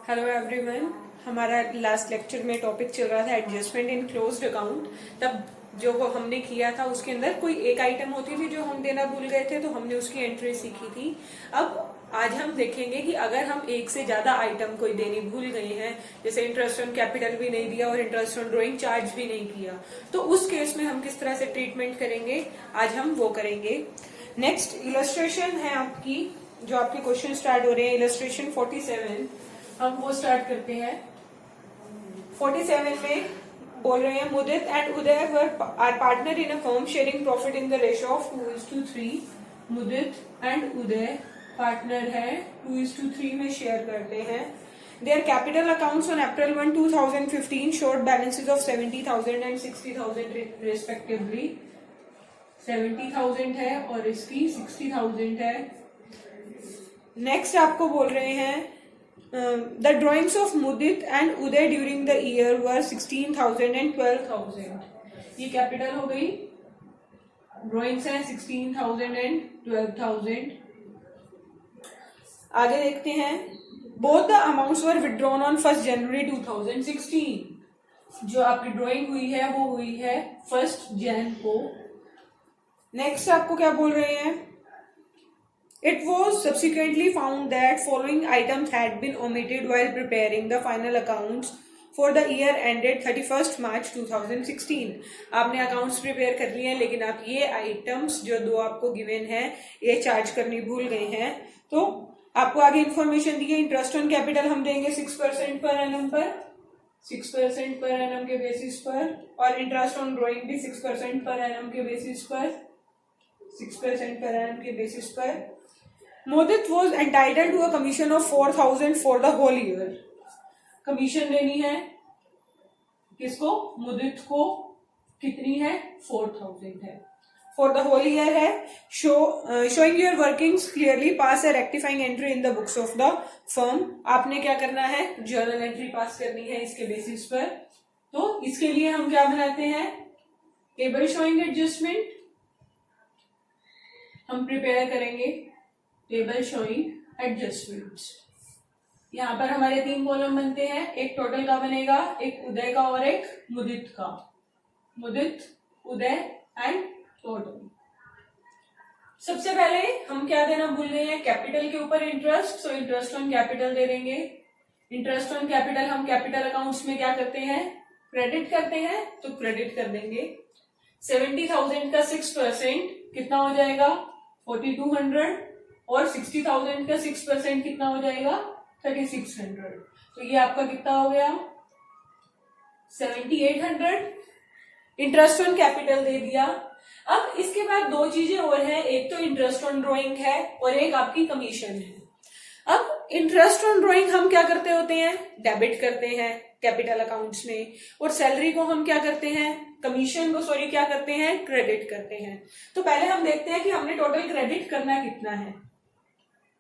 Hello everyone. हमारा last lecture में topic चल रहा था एडजस्टमेंट इन क्लोज्ड अकाउंट। तब जो वो हमने किया था उसके अंदर कोई एक आइटम होती थी जो हम देना भूल गए थे, तो हमने उसकी एंट्री सीखी थी। अब आज हम देखेंगे कि अगर हम एक से ज्यादा आइटम कोई देनी भूल गए हैं, जैसे इंटरेस्ट ऑन कैपिटल भी नहीं दिया और इंटरेस्ट ऑन ड्रॉइंग चार्ज भी नहीं किया, तो उस केस में हम किस तरह से ट्रीटमेंट करेंगे, आज हम वो करेंगे। नेक्स्ट इलस्ट्रेशन है आपकी, जो आपके क्वेश्चन स्टार्ट हो रहे हैं। इलस्ट्रेशन 47 हम वो स्टार्ट करते हैं। 47 में बोल रहे हैं Mudit and Uday are partner in a firm sharing profit in the ratio of 2:3। Mudit and Uday partner है, 2:3 में शेयर करते हैं। Their capital accounts on April 1, 2015 showed balances of 70,000 and 60,000 respectively. 70,000 है और इसकी 60,000 है। नेक्स्ट आपको बोल रहे हैं the drawings of Mudit and Uday during the year were 16,000 and 12,000। ये कैपिटल हो गई, ड्रॉइंग्स हैं 16,000 and 12,000। आगे देखते हैं। both the amounts were withdrawn on 1st January 2016। जो आपकी ड्राइंग हुई है वो हुई है 1st Jan को। नेक्स्ट आपको क्या बोल रहे हैं, It was subsequently found that following items had been omitted while preparing the final accounts for the year ended 31st March 2016। आपने अकाउंट्स प्रिपेयर कर लिए हैं, लेकिन आप ये आइटम्स जो दो आपको गिवन है ये चार्ज करनी भूल गए हैं। तो आपको आगे इन्फॉर्मेशन दी है। इंटरेस्ट ऑन कैपिटल हम देंगे 6% पर एनम पर, 6% पर एनम के बेसिस पर, और इंटरेस्ट ऑन ड्रॉइंग भी 6% पर एनम के बेसिस पर, 6% पर एनम के बेसिस पर। Mudit was entitled to a commission of 4,000 for the whole year। Commission देनी है किसको, मुदित को। कितनी है, 4,000 है। फॉर द होल ईयर है। Showing your workings clearly pass A rectifying entry in the books of the firm. आपने क्या करना है, जर्नल एंट्री पास करनी है इसके बेसिस पर। तो इसके लिए हम क्या बनाते हैं, टेबल शोइंग एडजस्टमेंट हम प्रिपेयर करेंगे। Table showing adjustments. यहां पर हमारे 3 कॉलम बनते हैं, एक टोटल का बनेगा, एक उदय का और एक मुदित का। मुदित, उदय एंड टोटल। सबसे पहले हम क्या देना भूल गए हैं, कैपिटल के ऊपर interest, so interest on capital दे देंगे। इंटरेस्ट ऑन कैपिटल हम कैपिटल अकाउंट्स में क्या करते हैं, क्रेडिट करते हैं, तो क्रेडिट कर देंगे। 70,000 का 6% कितना हो जाएगा, 4,200, और 60,000 का 6% कितना हो जाएगा, 3,600। तो ये आपका कितना हो गया, 7,800। इंटरेस्ट ऑन कैपिटल दे दिया। अब इसके बाद 2 चीजें और हैं, एक तो इंटरेस्ट ऑन ड्रॉइंग है और एक आपकी कमीशन है। अब इंटरेस्ट ऑन ड्रॉइंग हम क्या करते होते हैं, डेबिट करते हैं कैपिटल अकाउंट्स में, और सैलरी को हम क्या करते हैं, कमीशन को क्या करते हैं, क्रेडिट करते हैं। तो पहले हम देखते हैं कि हमने टोटल क्रेडिट करना कितना है।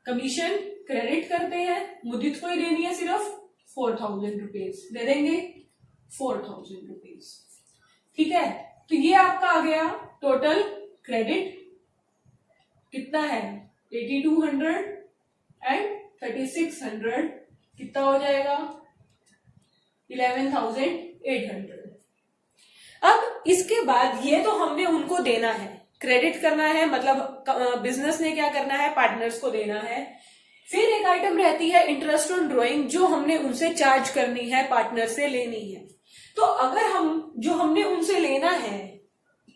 कमीशन क्रेडिट करते हैं, मुदित को ही देनी है सिर्फ 4,000 रुपीज, दे देंगे 4,000 रुपीज। ठीक है, तो ये आपका आ गया टोटल क्रेडिट। कितना है, 8,200 एंड 3,600 कितना हो जाएगा, 11,800। अब इसके बाद ये तो हमने उनको देना है, क्रेडिट करना है, मतलब बिजनेस ने क्या करना है, पार्टनर्स को देना है। फिर एक आइटम रहती है इंटरेस्ट ऑन ड्रॉइंग, जो हमने उनसे चार्ज करनी है, पार्टनर से लेनी है। तो अगर हम जो हमने उनसे लेना है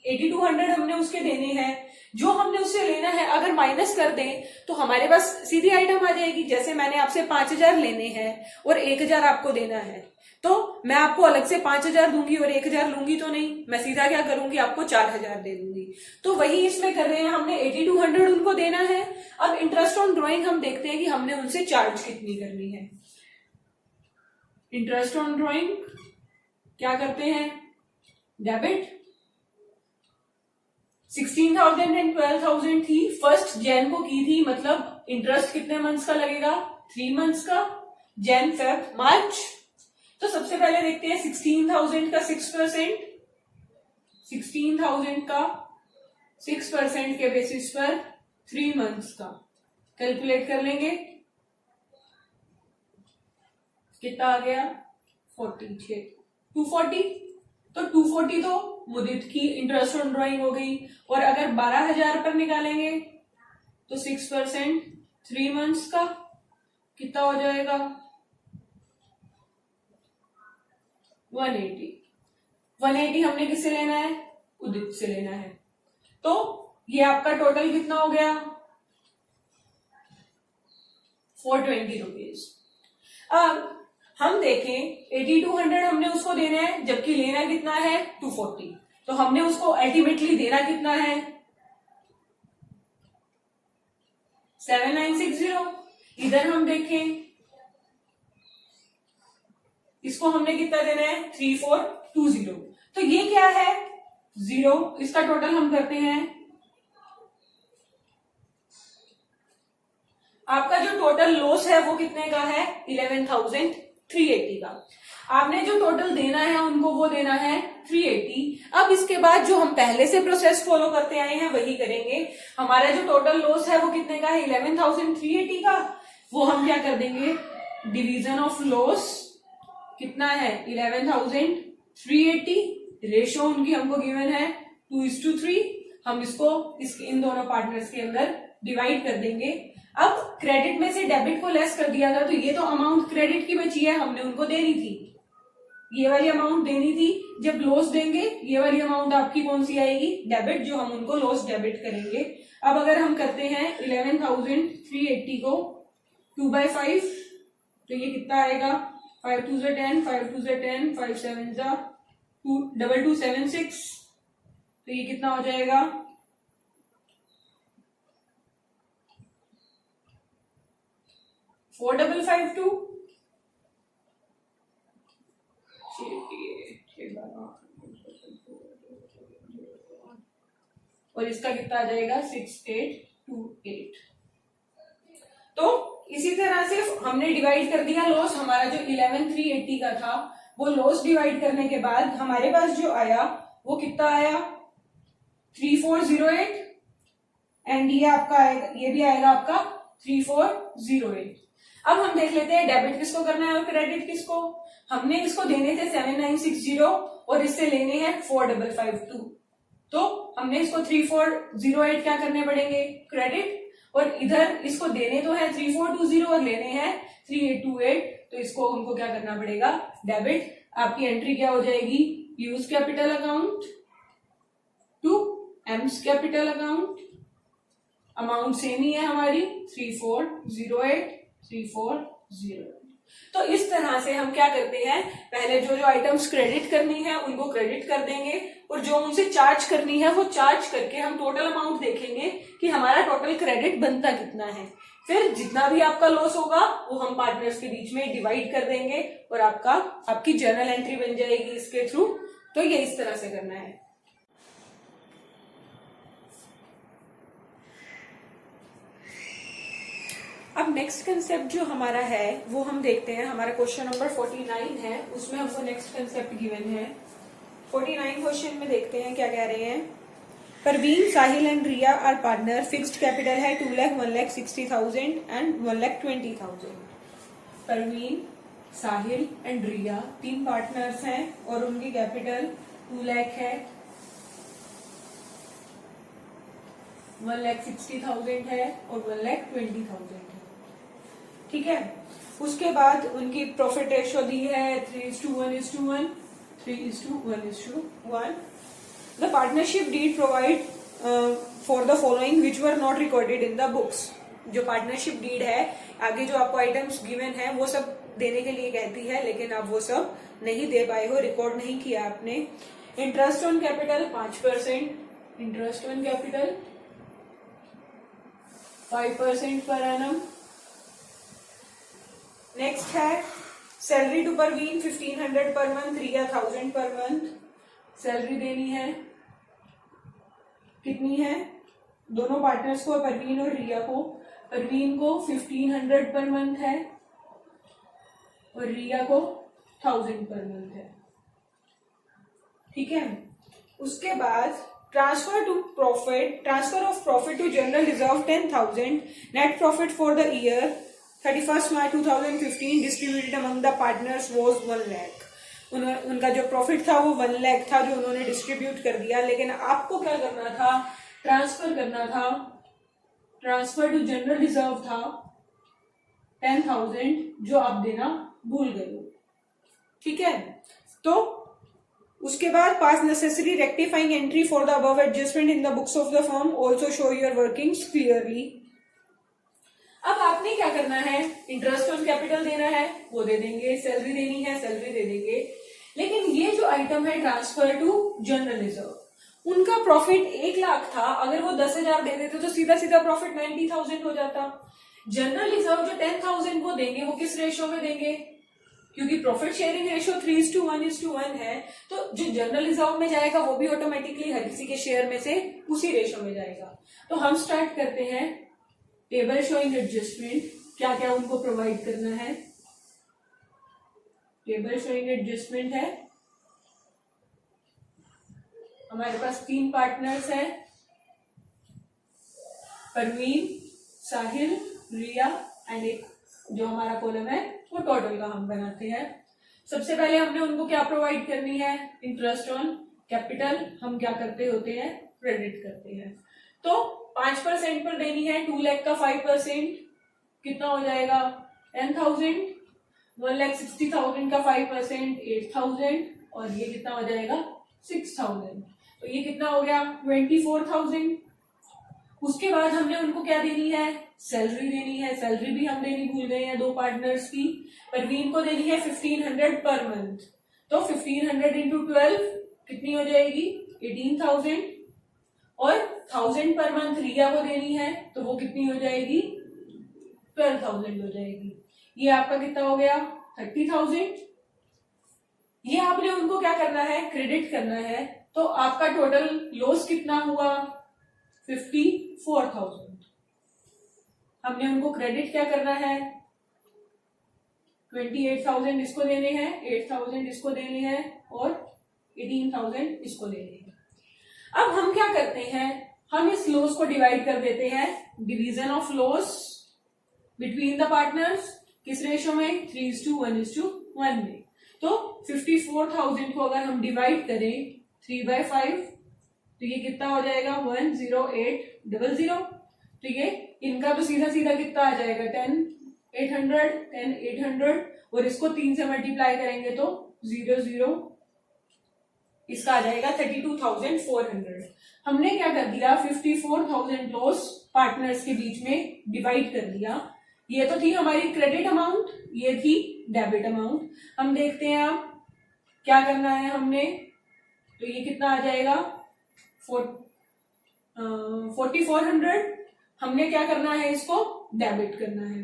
8,200 हमने उसके देने हैं, जो हमने उससे लेना है अगर माइनस कर दें तो हमारे पास सीधी आइटम आ जाएगी। जैसे मैंने आपसे 5,000 लेने हैं और 1,000 आपको देना है, तो मैं आपको अलग से 5,000 दूंगी और 1,000 लूंगी तो नहीं, मैं सीधा क्या करूंगी, आपको 4,000 दे दूंगी। तो वही इसमें कर रहे हैं, हमने 8,200 उनको देना है। अब इंटरेस्ट ऑन ड्रॉइंग हम देखते हैं कि हमने उनसे चार्ज कितनी करनी है। इंटरेस्ट ऑन ड्रॉइंग क्या करते हैं, डेबिट। 16,000 एंड 12,000 थी, 1st Jan को की थी, मतलब इंटरेस्ट कितने मंथ्स का लगेगा, 3 मंथ्स का, जैन फेब मार्च। तो सबसे पहले देखते हैं 16,000 का 6%, 16,000 का 6% के बेसिस पर 3 मंथ्स का कैलकुलेट कर लेंगे। कितना आ गया 46 240। तो 240 तो मुदित की इंटरेस्ट ऑन ड्रॉइंग हो गई। और अगर 12,000 पर निकालेंगे तो 6% 3 मंथ्स का कितना हो जाएगा 180 हमने किससे लेना है उदित से लेना है। तो ये आपका टोटल कितना हो गया 420 रुपीज। अब हम देखें 8200 हमने उसको देना है जबकि लेना कितना है 240। तो हमने उसको अल्टीमेटली देना कितना है 7960। इधर हम देखें इसको हमने कितना देना है 3420। तो ये क्या है 0। इसका टोटल हम करते हैं। आपका जो टोटल लॉस है वो कितने का है 11,380 का। आपने जो टोटल देना है उनको वो देना है 380। अब इसके बाद जो हम पहले से प्रोसेस फॉलो करते आए हैं वही करेंगे। हमारा जो टोटल लॉस है वो कितने का है 11,380 का। वो हम क्या कर देंगे डिवीजन ऑफ लॉस कितना है 11,380। रेशो उनकी हमको गिवन है 2:3। हम इसको इन दोनों पार्टनर्स के अंदर डिवाइड कर देंगे। अब क्रेडिट में से डेबिट को लेस कर दिया था तो ये तो अमाउंट क्रेडिट की बची है हमने उनको देनी थी। ये वाली अमाउंट देनी थी। जब लॉस देंगे ये वाली अमाउंट आपकी कौन सी आएगी डेबिट, जो हम उनको लॉस डेबिट करेंगे। अब अगर हम करते हैं 11,380 को 2/5 तो ये कितना आएगा 5 2 10 5 2 10 5 7 22276। तो ये कितना हो जाएगा 4552। और इसका कितना आ जाएगा 6828। तो इसी तरह से हमने डिवाइड कर दिया लॉस। हमारा जो 11,380 का था वो लॉस डिवाइड करने के बाद हमारे पास जो आया वो कितना आया 3408। एंड ये आपका आएगा, ये भी आएगा आपका 3408। अब हम देख लेते हैं डेबिट किसको करना है और क्रेडिट किसको। हमने इसको देने थे 7960 और इससे लेने हैं 4552। तो हमने इसको 3408 क्या करने पड़ेंगे क्रेडिट। और इधर इसको देने तो है 3420 और लेने हैं 3828। तो इसको हमको क्या करना पड़ेगा डेबिट। आपकी एंट्री क्या हो जाएगी use capital account to M's capital account. Amount same ही है हमारी 3408 3408। तो इस तरह से हम क्या करते हैं पहले जो जो आइटम्स क्रेडिट करनी है उनको क्रेडिट कर देंगे और जो उनसे चार्ज करनी है वो चार्ज करके हम टोटल अमाउंट देखेंगे कि हमारा टोटल क्रेडिट बनता कितना है। फिर जितना भी आपका लॉस होगा वो हम पार्टनर्स के बीच में डिवाइड कर देंगे और आपकी जर्नल एंट्री बन जाएगी इसके थ्रू। तो ये इस तरह से करना है। अब नेक्स्ट कंसेप्ट जो हमारा है वो हम देखते हैं। हमारा क्वेश्चन नंबर 49 है, उसमें हमको नेक्स्ट कंसेप्ट गिवन है। 49 क्वेश्चन में देखते हैं क्या कह रहे हैं। Parveen, Sahil and Riya are partner. Fixed capital है 2 lakh 1,60,000 and 1,20,000। Parveen, Sahil and Riya 3 partners हैं और उनकी कैपिटल 2 लाख है, 1,60,000 है और 1,20,000 है। ठीक है। उसके बाद उनकी प्रॉफिट रेशियो दी है 3:1:1 3:1:1। The partnership deed provide for the following which were not recorded in the books. जो पार्टनरशिप डीड है आगे जो आपको आइटम्स गिवन है वो सब देने के लिए कहती है लेकिन आप वो सब नहीं दे पाए हो, रिकॉर्ड नहीं किया आपने। Interest on capital 5%, interest on capital 5% पर एनम। नेक्स्ट है salary to Parveen 1,500 per month, Riya 1,000 per month. Salary देनी है कितनी है दोनों पार्टनर्स को, परवीन और रिया को। परवीन को 1,500 पर मंथ है और रिया को 1,000 पर मंथ है। ठीक है। उसके बाद transfer of profit to general reserve 10,000, net profit for the year 31st March 2015 distributed among the partners was 1 lakh. उनका जो प्रॉफिट था वो 1 लाख था जो उन्होंने डिस्ट्रीब्यूट कर दिया। लेकिन आपको क्या करना था, ट्रांसफर करना था, ट्रांसफर टू जनरल रिजर्व था 10,000 जो आप देना भूल गए हो। ठीक है, तो उसके बाद पास necessary rectifying entry for the above adjustment in the books of the firm, also show your workings clearly. अब आपने क्या करना है, इंटरेस्ट ऑन कैपिटल देना है वो दे देंगे, सैलरी देनी है सैलरी दे देंगे। लेकिन ये जो आइटम है ट्रांसफर टू जनरल रिजर्व, उनका प्रॉफिट 1 लाख था, अगर वो 10,000 दे देते तो सीधा सीधा प्रॉफिट 90,000 हो जाता। जनरल रिजर्व जो 10,000 वो देंगे वो किस रेशो में देंगे, क्योंकि प्रॉफिट शेयरिंग रेशो 3:1 है, तो जो जनरल रिजर्व में जाएगा वो भी ऑटोमेटिकली हर किसी के शेयर में से उसी रेशो में जाएगा। तो हम स्टार्ट करते हैं टेबल शोइंग एडजस्टमेंट, क्या क्या उनको प्रोवाइड करना है। टेबल शोइंग एडजस्टमेंट है, हमारे पास 3 पार्टनर्स हैं, परवीन, साहिल, रिया एंड एक जो हमारा कॉलम है वो टोटल का हम बनाते हैं। सबसे पहले हमने उनको क्या प्रोवाइड करनी है, इंटरेस्ट ऑन कैपिटल हम क्या करते होते हैं, क्रेडिट करते हैं। तो 5% पर देनी है, 2 लाख का 5% कितना हो जाएगा 10,000, 1,60,000 का 5% 8,000 और ये कितना हो जाएगा 6,000, तो ये कितना हो गया 24,000। उसके बाद हमने उनको क्या देनी है, सैलरी देनी है, सैलरी भी हम देनी भूल गए हैं 2 पार्टनर्स की। परवीन को देनी है 1,500 पर मंथ, तो 1,500 इंटू 12 कितनी हो जाएगी 18,000 और 1,000 पर मंथ रिया को देनी है तो वो कितनी हो जाएगी 12,000 हो जाएगी। ये आपका कितना हो गया 30,000। ये आपने उनको क्या करना है, क्रेडिट करना है, तो आपका टोटल लॉस कितना हुआ 54,000। हमने उनको क्रेडिट क्या करना है 28,000 इसको देने हैं, 8,000 इसको देने हैं और 18,000 इसको देने हैं। अब हम क्या करते हैं, हम इस लॉस को डिवाइड कर देते हैं, division of loss between the partners किस रेशो में 3:1 में। तो 54,000 को अगर हम डिवाइड करें 3/5 तो ये कितना हो जाएगा 10800। तो ये इनका तो सीधा सीधा कितना आ जाएगा 10,800 और इसको 3 से मल्टीप्लाई करेंगे तो 0 इसका आ जाएगा 32,400। हमने क्या कर दिया 54,000 लॉस पार्टनर्स के बीच में डिवाइड कर दिया। ये तो थी हमारी क्रेडिट अमाउंट, ये थी डेबिट अमाउंट। हम देखते हैं अब क्या करना है हमने, तो ये कितना आ जाएगा 4,400। हमने क्या करना है, इसको डेबिट करना है,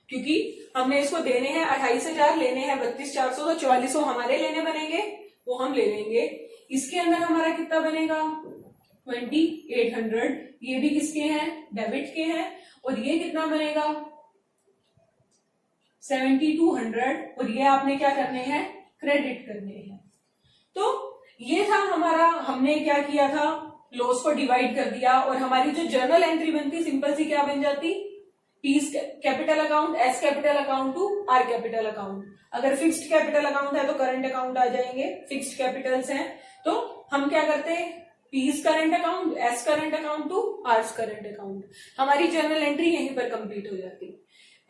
क्योंकि हमने इसको देने हैं 28,000, लेने हैं 32,400, तो 4400 हमारे लेने बनेंगे, वो हम ले लेंगे। इसके अंदर हमारा कितना बनेगा 2,800, ये भी किसके हैं डेबिट के हैं, और ये कितना बनेगा 7,200 और ये आपने क्या करने हैं क्रेडिट करने हैं। तो ये था हमारा, हमने क्या किया था लॉस को डिवाइड कर दिया और हमारी जो जर्नल एंट्री बनती सिंपल सी क्या बन जाती, P capital account, S capital account to R capital account. अगर फिक्स्ड कैपिटल अकाउंट है तो करंट अकाउंट आ जाएंगे, फिक्स्ड कैपिटल्स हैं तो हम क्या करते हैं P's current account, S current account to R's current account. हमारी जर्नल एंट्री यहीं पर कंप्लीट हो जाती।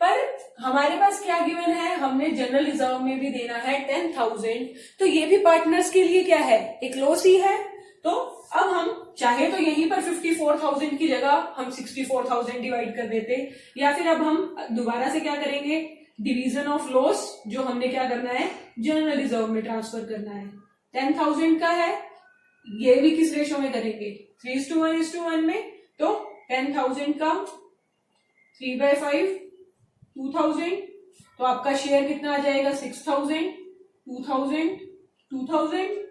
पर हमारे पास क्या गिवन है, हमने जनरल रिजर्व में भी देना है 10,000, तो ये भी पार्टनर्स के लिए क्या है एक लॉस ही है। तो अब हम चाहे तो यहीं पर 54,000 की जगह हम 64,000 डिवाइड कर देते, या फिर अब हम दोबारा से क्या करेंगे डिवीजन ऑफ लॉस जो हमने क्या करना है जनरल रिजर्व में ट्रांसफर करना है। 10,000 का है, ये भी किस रेशो में करेंगे 3:1 में, तो 10,000 का 3/5 2,000, तो आपका शेयर कितना आ जाएगा 6,000 2,000 2,000।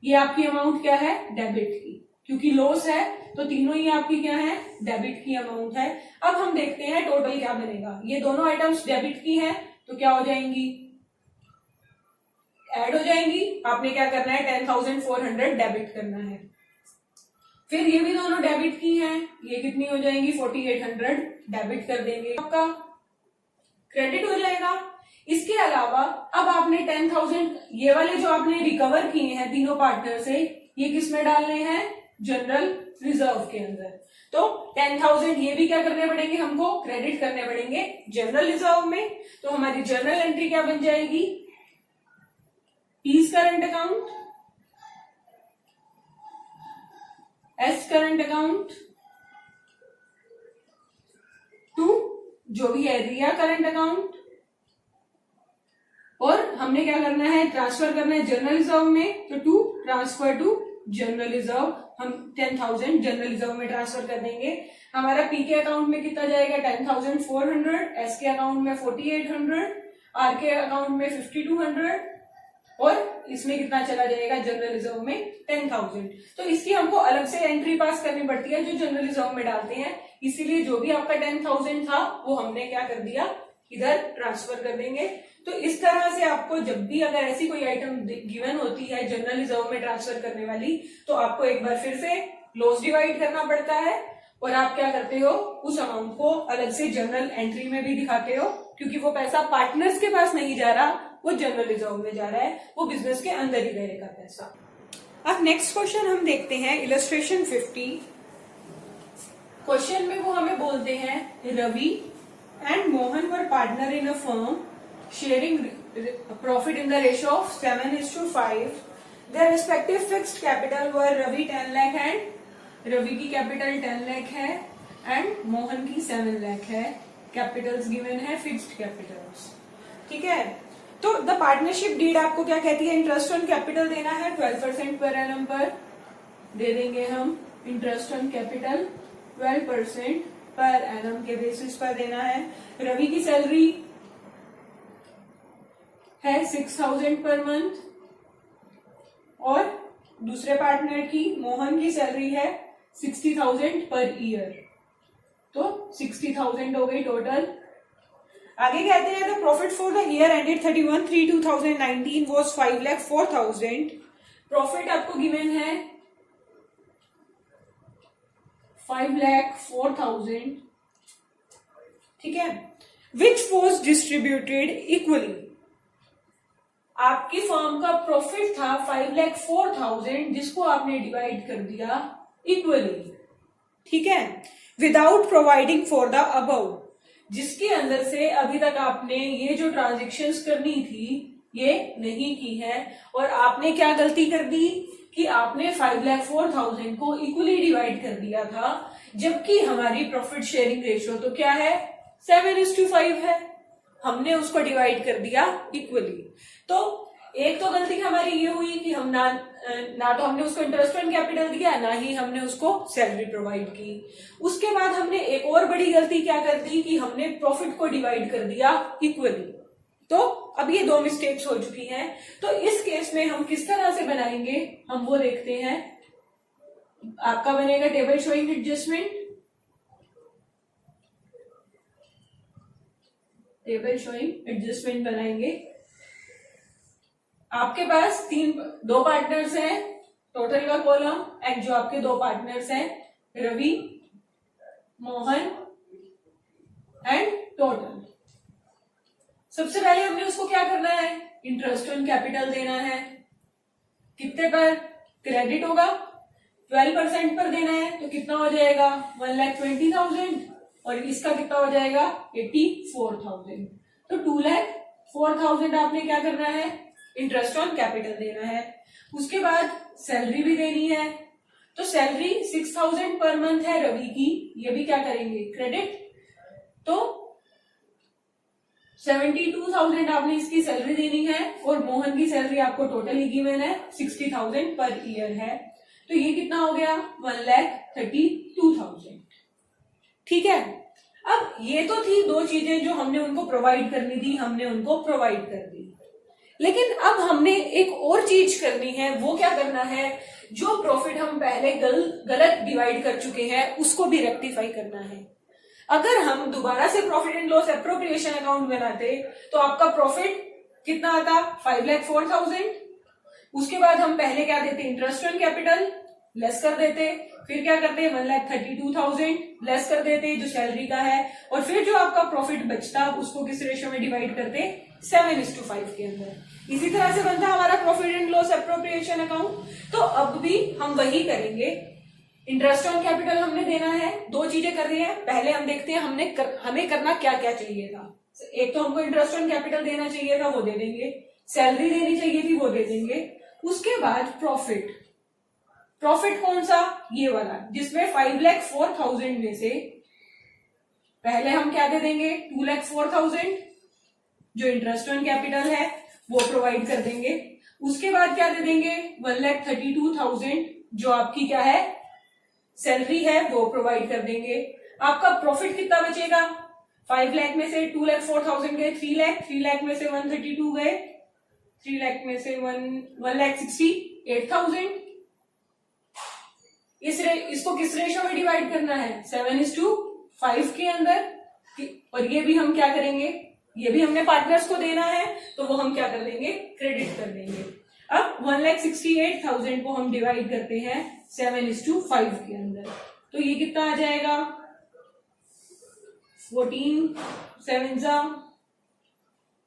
ये आपकी अमाउंट क्या है डेबिट की, क्योंकि लॉस है तो तीनों ही आपकी क्या है डेबिट की अमाउंट है। अब हम देखते हैं टोटल क्या बनेगा, ये दोनों आइटम्स डेबिट की है तो क्या हो जाएंगी ऐड हो जाएंगी। आपने क्या करना है 10,400 डेबिट करना है। फिर ये भी दोनों डेबिट की हैं, ये कितनी हो जाएंगी 4,800 डेबिट कर देंगे। आपका क्रेडिट हो जाएगा। इसके अलावा अब आपने 10,000 ये वाले जो आपने रिकवर किए हैं तीनों पार्टनर से, ये किस में डालने हैं? जनरल रिजर्व के अंदर। तो 10,000 ये भी क्या करने पड़ेंगे हमको? क्रेडिट करने पड़ेंगे जनरल रिजर्व में। तो हमारी जर्नल एंट्री क्या बन जाएगी? P's current account, S current account, to जो भी है रिया करंट अकाउंट, और हमने क्या करना है? ट्रांसफर करना है जनरल रिजर्व में। तो to transfer to general reserve, हम 10,000 जनरल रिजर्व में ट्रांसफर कर देंगे। हमारा पी के अकाउंट में कितना जाएगा? 10,400, एस के अकाउंट में 4,800, आर के अकाउंट में 5,200, और इसमें कितना चला जाएगा? जनरल रिजर्व में 10,000। तो इसकी हमको अलग से एंट्री पास करनी पड़ती है जो जनरल रिजर्व में डालते हैं। इसीलिए जो भी आपका 10,000 था वो हमने क्या कर दिया? इधर ट्रांसफर कर देंगे। तो इस तरह से आपको जब भी अगर ऐसी कोई आइटम गिवन होती है जनरल रिजर्व में ट्रांसफर करने वाली, तो आपको एक बार फिर से लॉस डिवाइड करना पड़ता है, और आप क्या करते हो? उस अमाउंट को अलग से जनरल एंट्री में भी दिखाते हो, क्योंकि वो पैसा पार्टनर्स के पास नहीं जा रहा, वो जनरल रिजर्व में जा रहा है, वो बिजनेस के अंदर ही रहेगा पैसा। अब नेक्स्ट क्वेश्चन हम देखते हैं, इलस्ट्रेशन 50। क्वेश्चन में वो हमें बोलते हैं Ravi and Mohan were partner in a firm sharing profit in the ratio of 7:5. Their respective fixed capital were Ravi 10 lakh and Ravi की कैपिटल 10 लाख है एंड मोहन की 7 लाख है। कैपिटल्स गिवन है, फिक्स्ड कैपिटल्स। ठीक है, तो द पार्टनरशिप डीड आपको क्या कहती है? इंटरेस्ट ऑन कैपिटल देना है 12% पर एनम पर, दे देंगे हम interest on capital 12% per annum के बेसिस पर देना है। रवि की सैलरी है 6,000 पर मंथ, और दूसरे पार्टनर की मोहन की सैलरी है 60,000 पर ईयर। तो 60,000 हो गई टोटल। आगे कहते हैं the profit for the year ended 31/3/2019 was 5,04,000। Profit आपको गिवन है 5,04,000। ठीक है, विच वॉज डिस्ट्रीब्यूटेड इक्वली। आपकी फर्म का प्रॉफिट था 5,04,000, जिसको आपने डिवाइड कर दिया इक्वली। ठीक है, without providing for the above, जिसके अंदर से अभी तक आपने ये जो ट्रांजेक्शन्स करनी थी ये नहीं की है, और आपने क्या गलती कर दी कि आपने 5,04,000 को इक्वली डिवाइड कर दिया था, जबकि हमारी प्रॉफिट शेयरिंग रेशियो तो क्या है? 7:5 है। हमने उसको डिवाइड कर दिया इक्वली। तो एक तो गलती हमारी ये हुई कि हम ना तो हमने उसको इंटरेस्ट ऑन कैपिटल दिया, ना ही हमने उसको सैलरी प्रोवाइड की। उसके बाद हमने एक और बड़ी गलती क्या कर दी कि हमने प्रॉफिट को डिवाइड कर दिया इक्वली। तो अब ये दो मिस्टेक्स हो चुकी हैं। तो इस केस में हम किस तरह से बनाएंगे हम वो देखते हैं। आपका बनेगा table showing adjustment, table showing adjustment बनाएंगे। आपके पास दो पार्टनर्स हैं, टोटल का कॉलम, एंड जो आपके दो पार्टनर्स हैं रवि, मोहन एंड टोटल। सबसे पहले हमने उसको क्या करना है? इंटरेस्ट ऑन कैपिटल देना है। कितने पर? क्रेडिट होगा 12% पर देना है, तो कितना हो जाएगा? 1,20,000, और इसका कितना हो जाएगा? 84,000। तो 2,04,000 आपने क्या करना है? इंटरेस्ट ऑन कैपिटल देना है। उसके बाद सैलरी भी देनी है, तो सैलरी 6,000 पर मंथ है रवि की, ये भी क्या करेंगे? क्रेडिट। तो 72,000 आपने इसकी सैलरी देनी है, और मोहन की सैलरी आपको टोटल ही गिवन है 60,000 पर ईयर है। तो ये कितना हो गया? 1,32,000। ठीक है, अब ये तो थी दो चीजें जो हमने उनको प्रोवाइड करनी थी, हमने उनको प्रोवाइड कर दी। लेकिन अब हमने एक और चीज करनी है। वो क्या करना है? जो प्रॉफिट हम पहले गलत डिवाइड कर चुके हैं उसको भी रेक्टिफाई करना है। अगर हम दोबारा से profit and loss appropriation account बनाते तो आपका प्रॉफिट कितना आता? 5,04,000। उसके बाद हम पहले क्या देते? इंटरेस्ट ऑन कैपिटल लेस कर देते, फिर क्या करते 1,32,000 लेस कर देते जो सैलरी का है, और फिर जो आपका प्रॉफिट बचता उसको किस रेशियो में डिवाइड करते 7:5 के अंदर। इसी तरह से बनता हमारा profit and loss appropriation account. तो अब भी हम वही करेंगे। इंटरेस्ट ऑन कैपिटल हमने देना है, दो चीजें कर रही है। पहले हम देखते हैं हमें करना क्या क्या चाहिए था। एक तो हमको इंटरेस्ट ऑन कैपिटल देना चाहिए था, वो दे देंगे। सैलरी देनी चाहिए थी, वो दे देंगे। उसके बाद प्रॉफिट कौन सा, ये वाला, जिसमें 5,04,000 में से पहले हम क्या दे देंगे 2,04,000 जो इंटरेस्ट ऑन कैपिटल है वो प्रोवाइड कर देंगे। उसके बाद क्या दे देंगे 1,32,000 जो आपकी क्या है सैलरी है वो प्रोवाइड कर देंगे। आपका प्रॉफिट कितना बचेगा 5 लाख में से 2,04,000 गए 3 लाख, 3 लाख में से 132 गए, 3 लाख में से 1,68,000। इसको किस रेशियो में डिवाइड करना है 7:5 के अंदर। और ये भी हम क्या करेंगे, ये भी हमने पार्टनर्स को देना है तो वो हम क्या कर देंगे क्रेडिट कर देंगे। अब 1,68,000 को हम डिवाइड करते हैं 7:5 के अंदर, तो ये कितना आ जाएगा 14 7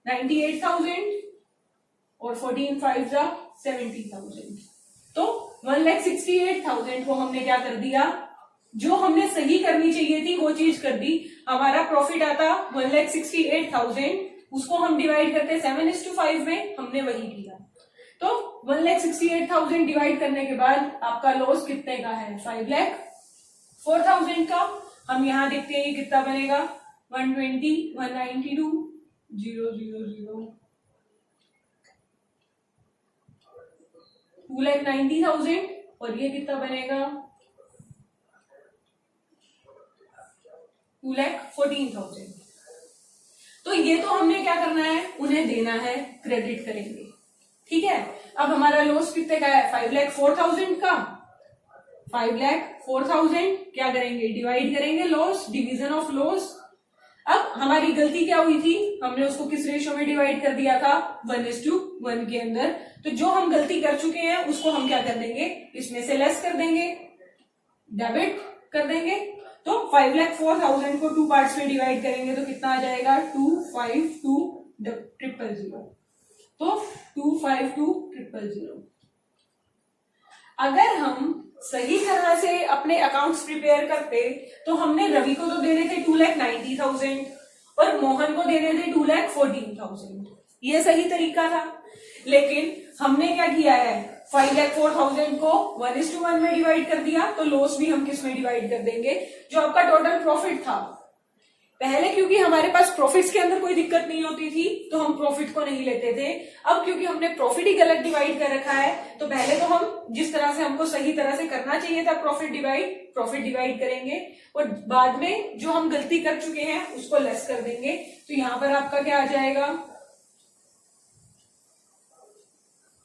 98,000 और 14 5 70,000। तो 1,68,000 को हमने क्या कर दिया, जो हमने सही करनी चाहिए थी वो चीज कर दी। हमारा प्रॉफिट आता 1,68,000, उसको हम डिवाइड करते 7:5 में, हमने वही किया। तो 1,68,000 डिवाइड करने के बाद आपका लॉस कितने का है 5,04,000 का। हम यहां देखते हैं ये कितना बनेगा 120 192 000 2,90,000 और ये कितना बनेगा 2,14,000। तो ये तो हमने क्या करना है उन्हें देना है, क्रेडिट करेंगे। ठीक है, अब हमारा लॉस कितने का है 5,04,000 का। 5,04,000 क्या करेंगे डिवाइड करेंगे लॉस, डिवीजन ऑफ लॉस। अब हमारी गलती क्या हुई थी, हमने उसको किस रेशियो में डिवाइड कर दिया था 1:1 के अंदर। तो जो हम गलती कर चुके हैं उसको हम क्या कर देंगे इसमें से लेस कर देंगे, डेबिट कर देंगे। तो 5,04,000 को 2 पार्ट्स में डिवाइड करेंगे तो कितना आ जाएगा 252,000। तो 252,000। अगर हम सही तरह से अपने अकाउंट्स प्रिपेयर करते तो हमने रवि को तो देने थे 2,90,000 और मोहन को देने थे 2,14,000। ये सही तरीका था। लेकिन हमने क्या किया है 5,04,000 को 1:1 में डिवाइड कर दिया, तो लॉस भी हम किस में डिवाइड कर देंगे जो आपका टोटल प्रॉफिट था। पहले क्योंकि हमारे पास प्रॉफिट्स के अंदर कोई दिक्कत नहीं होती थी तो हम प्रॉफिट को नहीं लेते थे। अब क्योंकि हमने प्रॉफिट ही गलत डिवाइड कर रखा है तो पहले तो हम जिस तरह से हमको सही तरह से करना चाहिए था प्रॉफिट डिवाइड करेंगे और बाद में जो हम गलती कर चुके हैं उसको लेस कर देंगे। तो यहां पर आपका क्या आ जाएगा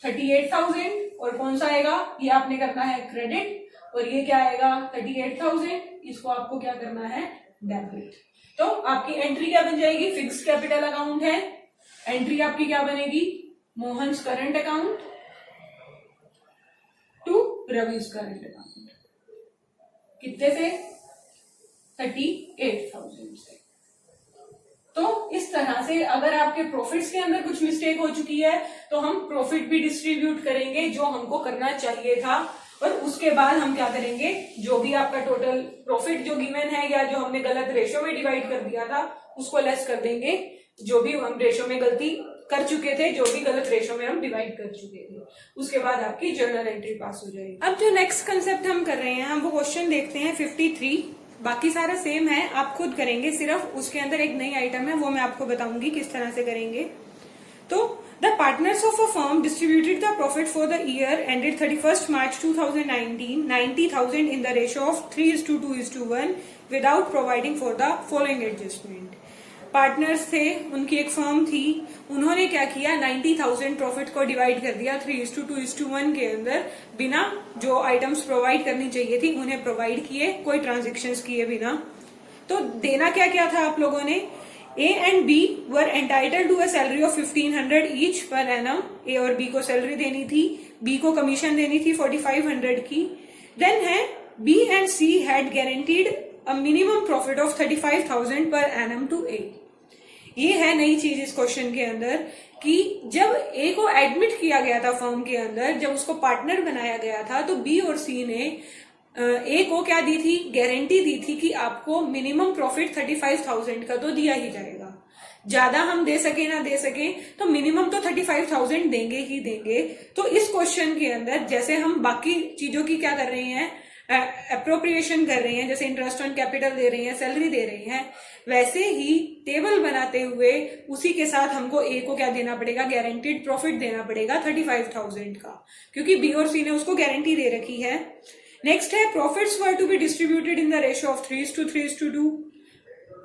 38,000 और कौन सा आएगा ये आपने करना है क्रेडिट, और ये क्या आएगा 38,000, इसको आपको क्या करना है डेबिट। तो आपकी एंट्री क्या बन जाएगी, फिक्स्ड कैपिटल अकाउंट है, एंट्री आपकी क्या बनेगी Mohan's current account to Ravi's current account. कितने से 38,000 से। तो इस तरह से अगर आपके प्रॉफिट्स के अंदर कुछ मिस्टेक हो चुकी है तो हम प्रॉफिट भी डिस्ट्रीब्यूट करेंगे जो हमको करना चाहिए था, और उसके बाद हम क्या करेंगे जो भी आपका टोटल प्रॉफिट जो गिवन है या जो हमने गलत रेशो में डिवाइड कर दिया था उसको लेस कर देंगे, जो भी हम रेशो में गलती कर चुके थे, जो भी गलत रेशो में हम डिवाइड कर चुके थे। उसके बाद आपकी जर्नल एंट्री पास हो जाएगी। अब जो नेक्स्ट कंसेप्ट हम कर रहे हैं हम वो क्वेश्चन देखते हैं 53। बाकी सारा सेम है, आप खुद करेंगे, सिर्फ उसके अंदर एक नई आइटम है वो मैं आपको बताऊंगी किस तरह से करेंगे। तो the partners of a firm distributed the profit for the year ended 31st March 2019 90,000 in the ratio of 3:2:1 without providing for the following adjustment। Partners थे, उनकी एक फर्म थी, उन्होंने क्या किया 90,000 प्रॉफिट को डिवाइड कर दिया 3:2:1 के अंदर, बिना जो आइटम्स प्रोवाइड करनी चाहिए थी उन्हें प्रोवाइड किए, कोई ट्रांजेक्शन्स किए बिना। तो देना क्या क्या था आप लोगों ने, A and B were entitled to a salary of 1,500 each per annum। A और B को सैलरी देनी थी, B को कमीशन देनी थी 4,500 की। देन है B and C had guaranteed a minimum profit of 35,000 per annum to ए। ये है नई चीज इस क्वेश्चन के अंदर कि जब ए को एडमिट किया गया था फर्म के अंदर, जब उसको पार्टनर बनाया गया था, तो बी और सी ने ए को क्या दी थी, गारंटी दी थी कि आपको मिनिमम प्रॉफिट 35,000 का तो दिया ही जाएगा, ज्यादा हम दे सके ना दे सके तो मिनिमम तो 35,000 देंगे ही देंगे। तो इस क्वेश्चन के अंदर जैसे हम बाकी चीजों की क्या कर रहे हैं, अप्रोप्रिएशन कर रहे हैं, जैसे इंटरेस्ट ऑन कैपिटल दे रहे हैं, सैलरी दे रहे हैं, वैसे ही टेबल बनाते हुए उसी के साथ हमको ए को क्या देना पड़ेगा, गारंटीड प्रॉफिट देना पड़ेगा 35,000 का, क्योंकि बी और सी ने उसको गारंटी दे रखी है। नेक्स्ट है profits were to be distributed in the ratio of 3:3:2।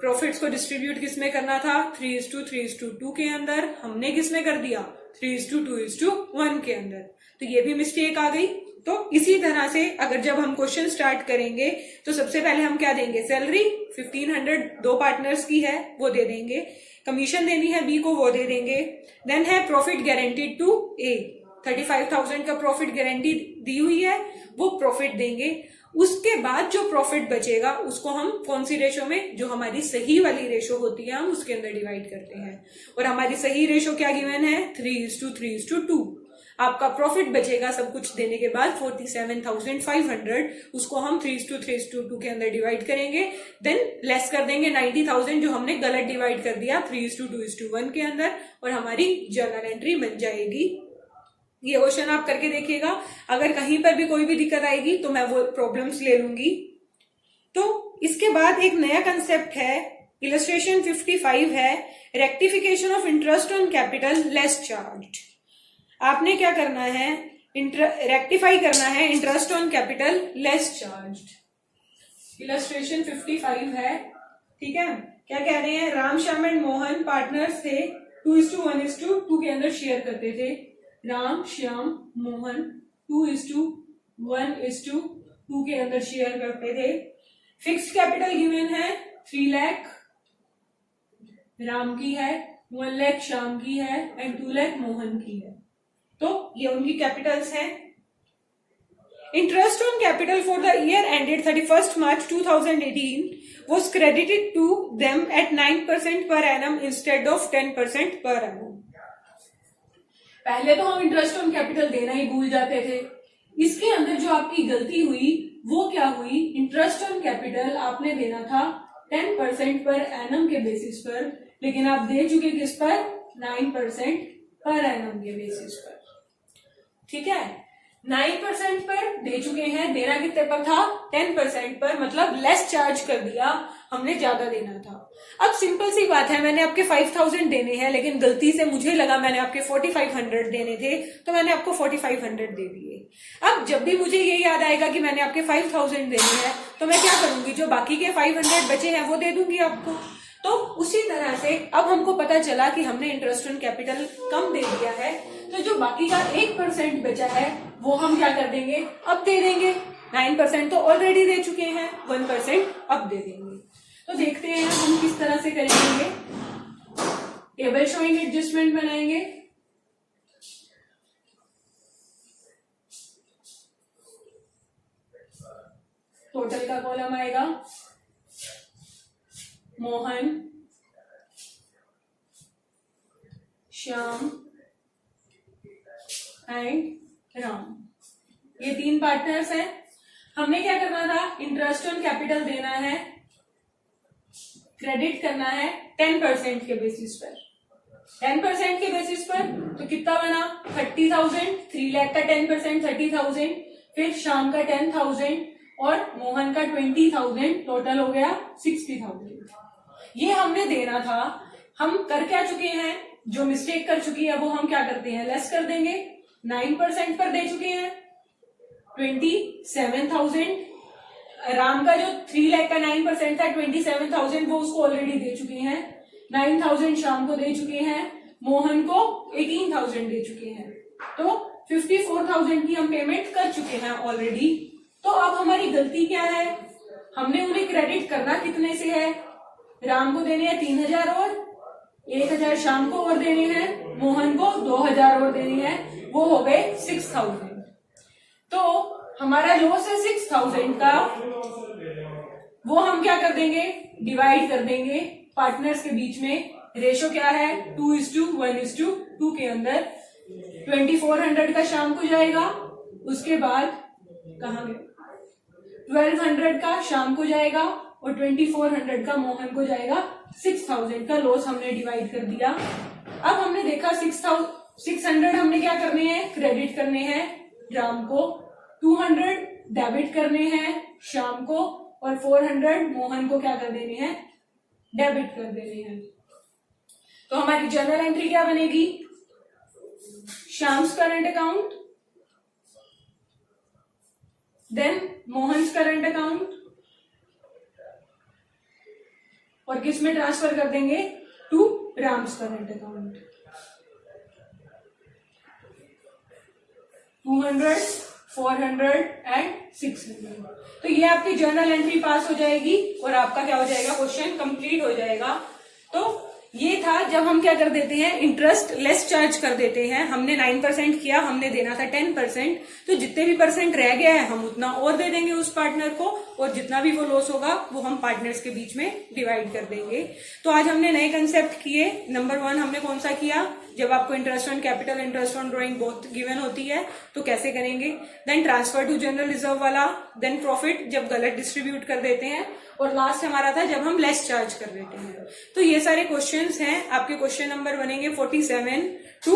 Profits को डिस्ट्रीब्यूट किसमें करना था, 3:3:2 के अंदर। हमने किसमें कर दिया, 3:2:1 के अंदर। तो ये भी मिस्टेक आ गई। तो इसी तरह से अगर जब हम क्वेश्चन स्टार्ट करेंगे तो सबसे पहले हम क्या देंगे, सैलरी 1500 दो पार्टनर्स की है वो दे देंगे, कमीशन देनी है बी को वो दे देंगे। देन है प्रॉफिट गारंटीड टू ए, 35,000 का प्रॉफिट गारंटी दी हुई है, वो प्रॉफिट देंगे। उसके बाद जो प्रॉफिट बचेगा उसको हम कौन सी रेशो में, जो हमारी सही वाली रेशो होती है, हम उसके अंदर डिवाइड करते हैं। और हमारी सही रेशो क्या गिवन है, 3:3:2। आपका प्रॉफिट बचेगा सब कुछ देने के बाद 47,500, उसको हम 3:3:2 के अंदर डिवाइड करेंगे। देन लेस कर देंगे 90,000 जो हमने गलत डिवाइड कर दिया 3:2:1 के अंदर, और हमारी जर्नल एंट्री बन जाएगी। ये क्वेश्चन आप करके देखिएगा, अगर कहीं पर भी कोई भी दिक्कत आएगी तो मैं वो प्रॉब्लम्स ले लूंगी। तो इसके बाद एक नया कंसेप्ट है, इलस्ट्रेशन 55 है, rectification of interest on capital less charge. आपने क्या करना है, रेक्टिफाई करना है interest on capital less charge. Illustration 55 है, ठीक है। क्या कह रहे हैं, राम श्याम एंड मोहन पार्टनर्स थे, 2:1:2 के अंदर शेयर करते थे। राम श्याम मोहन 2:1:2 के अंदर शेयर करते थे। फिक्स्ड कैपिटल गिवन है 3 लाख राम की है, 1 लाख श्याम की है एंड 2 लाख मोहन की है। तो ये उनकी कैपिटल्स हैं। Interest on capital for the year ended 31 March 2018 was credited to them at 9% per annum instead of 10% per annum। पहले तो हम इंटरेस्ट ऑन कैपिटल देना ही भूल जाते थे। इसके अंदर जो आपकी गलती हुई वो क्या हुई, इंटरेस्ट ऑन कैपिटल आपने देना था 10% पर एनम के बेसिस पर, लेकिन आप दे चुके किस पर, 9% पर एनम के बेसिस पर। ठीक है, 9% पर दे चुके हैं, देना कितने पर था, 10% पर, मतलब लेस चार्ज कर दिया हमने, ज्यादा देना था। अब सिंपल सी बात है, मैंने आपके 5,000 देने हैं, लेकिन गलती से मुझे लगा मैंने आपके 4,500 देने थे, तो मैंने आपको 4,500 दे दिए। अब जब भी मुझे ये याद आएगा कि मैंने आपके 5,000 देने हैं, तो मैं क्या करूंगी, जो बाकी के 500 बचे हैं वो दे दूंगी आपको। तो उसी तरह से अब हमको पता चला कि हमने इंटरेस्ट ऑन कैपिटल कम दे दिया है, तो जो बाकी का 1% बचा है वो हम क्या कर देंगे, अब दे देंगे। 9% तो ऑलरेडी दे चुके हैं, 1% अब दे देंगे। तो देखते हैं हम किस तरह से करेंगे। टेबल शोइंग एडजस्टमेंट बनाएंगे। टोटल का कॉलम आएगा मोहन, श्याम एंड राम, ये 3 पार्टनर्स हैं। हमने क्या करना था, इंटरेस्ट ऑन कैपिटल देना है, क्रेडिट करना है 10% के बेसिस पर। 10% के बेसिस पर तो कितना बना, 30,000, 3 लाख का 10% 30,000, फिर श्याम का 10,000 और मोहन का 20,000, टोटल हो गया 60,000। ये हमने देना था। हम कर क्या चुके हैं, जो मिस्टेक कर चुकी है वो हम क्या करते हैं, लेस कर देंगे। 9% पर दे चुके हैं 27,000, राम का जो 3 लाख का 9% था 27,000, वो उसको ऑलरेडी दे चुके हैं। 9,000 श्याम को दे चुके हैं, मोहन को 18,000 दे चुके हैं, तो 54,000 की हम पेमेंट कर चुके हैं ऑलरेडी। तो अब हमारी गलती क्या है, हमने उन्हें क्रेडिट करना कितने से है, राम को देने हैं 3,000 और 1,000 श्याम को और देने हैं, मोहन को 2,000 और देनी है, वो हो गए 6,000। तो हमारा लॉस है 6000 का, वो हम क्या कर देंगे, डिवाइड कर देंगे पार्टनर्स के बीच में। रेशो क्या है, 2:1:2 के अंदर 2400 का शाम को जाएगा, उसके बाद कहाँ गए, 1200 का शाम को जाएगा और 2400 का मोहन को जाएगा। 6000 का लॉस हमने डिवाइड कर दिया। अब हमने देखा 600 हमने क्या करने हैं, क्रेडिट करने हैं राम को, 200 डेबिट करने हैं शाम को और 400 मोहन को क्या कर देने हैं, डेबिट कर देने हैं। तो हमारी जर्नल एंट्री क्या बनेगी, Shyam's current account, then Mohan's current account, और किस में ट्रांसफर कर देंगे, to Ram's current account. 200, 400 and 600। तो ये आपकी जर्नल एंट्री पास हो जाएगी और आपका क्या हो जाएगा, क्वेश्चन कंप्लीट हो जाएगा। तो ये था जब हम क्या कर देते हैं, इंटरेस्ट लेस चार्ज कर देते हैं। हमने 9% किया, हमने देना था 10%, तो जितने भी परसेंट रह गया है हम उतना और दे देंगे उस पार्टनर को, और जितना भी वो लॉस होगा वो हम पार्टनर्स के बीच में डिवाइड कर देंगे। तो आज हमने नए कंसेप्ट किए। नंबर 1 हमने कौन सा किया, जब आपको interest on capital, interest on drawing both given होती है तो कैसे करेंगे, then transfer to general reserve वाला, देन प्रॉफिट जब गलत डिस्ट्रीब्यूट कर देते हैं, और लास्ट हमारा था जब हम लेस चार्ज कर देते हैं। तो ये सारे क्वेश्चंस हैं आपके। क्वेश्चन नंबर बनेंगे 47 to